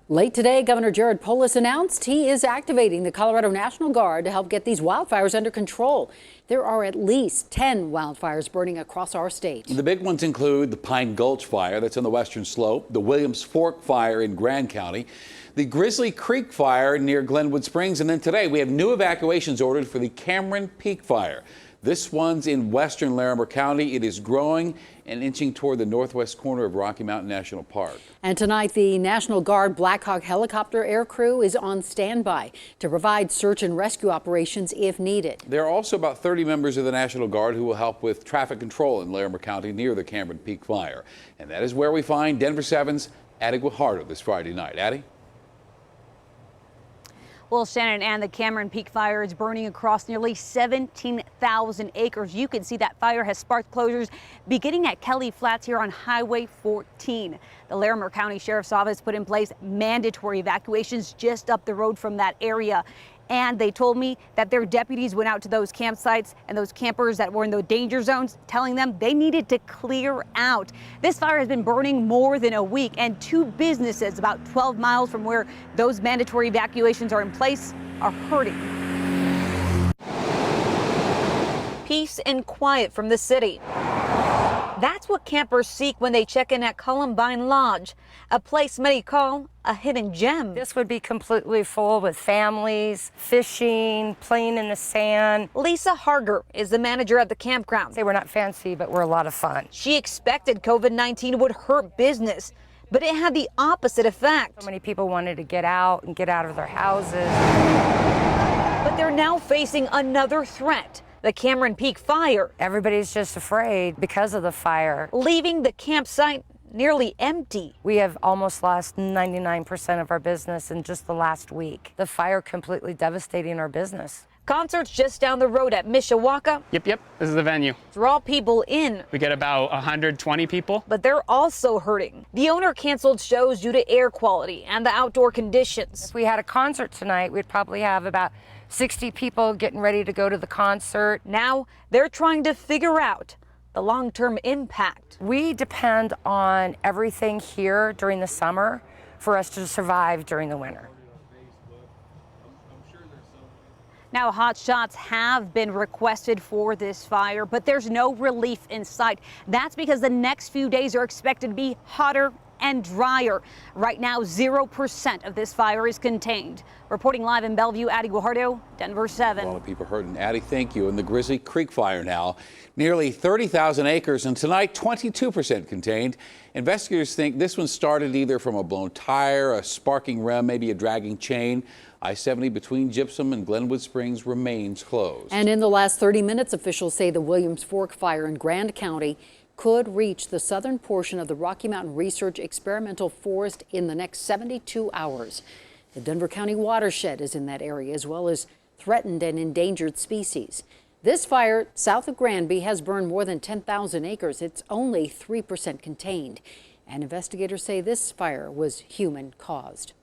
Late today, Governor Jared Polis announced he is activating the Colorado National Guard to help get these wildfires under control. There are at least 10 wildfires burning across our state. The big ones include the Pine Gulch fire that's on the western slope, the Williams Fork fire in Grand County, the Grizzly Creek fire near Glenwood Springs, and then today we have new evacuations ordered for the Cameron Peak fire. This one's in western Larimer County. It is growing and inching toward the northwest corner of Rocky Mountain National Park. And tonight, the National Guard Black Hawk helicopter air crew is on standby to provide search and rescue operations if needed. There are also about 30 members of the National Guard who will help with traffic control in Larimer County near the Cameron Peak fire. And that is where we find Denver 7's Addie GUAJARDO this Friday night. Addie? Well, Shannon, and the Cameron Peak fire is burning across nearly 17,000 acres. You can see that fire has sparked closures beginning at Kelly Flats here on Highway 14. The Larimer County Sheriff's Office put in place mandatory evacuations just up the road from that area. And they told me that their deputies went out to those campsites and those campers that were in the danger zones, telling them they needed to clear out. This fire has been burning more than a week, and two businesses about 12 miles from where those mandatory evacuations are in place are hurting. Peace and quiet from the city. That's what campers seek when they check in at Columbine Lodge, a place many call a hidden gem. This would be completely full with families, fishing, playing in the sand. Lisa Harger is the manager at the campground. They were not fancy, but we're a lot of fun. She expected COVID-19 would hurt business, but it had the opposite effect. So many people wanted to get out and get out of their houses. But they're now facing another threat. The Cameron Peak fire. Everybody's just afraid because of the fire. Leaving the campsite nearly empty. We have almost lost 99% of our business in just the last week. The fire completely devastating our business. Concerts just down the road at Mishawaka. Yep, this is the venue. Draw people in. We get about 120 people. But they're also hurting. The owner canceled shows due to air quality and the outdoor conditions. If we had a concert tonight, we'd probably have about 60 people getting ready to go to the concert. Now they're trying to figure out the long-term impact. We depend on everything here during the summer for us to survive during the winter. Now, hot shots have been requested for this fire, but there's no relief in sight. That's because the next few days are expected to be hotter and drier. Right now, 0% of this fire is contained. Reporting live in Bellevue, Addie GUAJARDO, Denver 7. A lot of people hurting. Addie, thank you. And the Grizzly Creek fire now, nearly 30,000 acres, and tonight 22% contained. Investigators think this one started either from a blown tire, a sparking rim, maybe a dragging chain. I-70 between Gypsum and Glenwood Springs remains closed. And in the last 30 minutes, officials say the Williams Fork fire in Grand County could reach the southern portion of the Rocky Mountain Research Experimental Forest in the next 72 hours. The Denver County watershed is in that area, as well as threatened and endangered species. This fire south of Granby has burned more than 10,000 acres. It's only 3% contained. And investigators say this fire was human caused.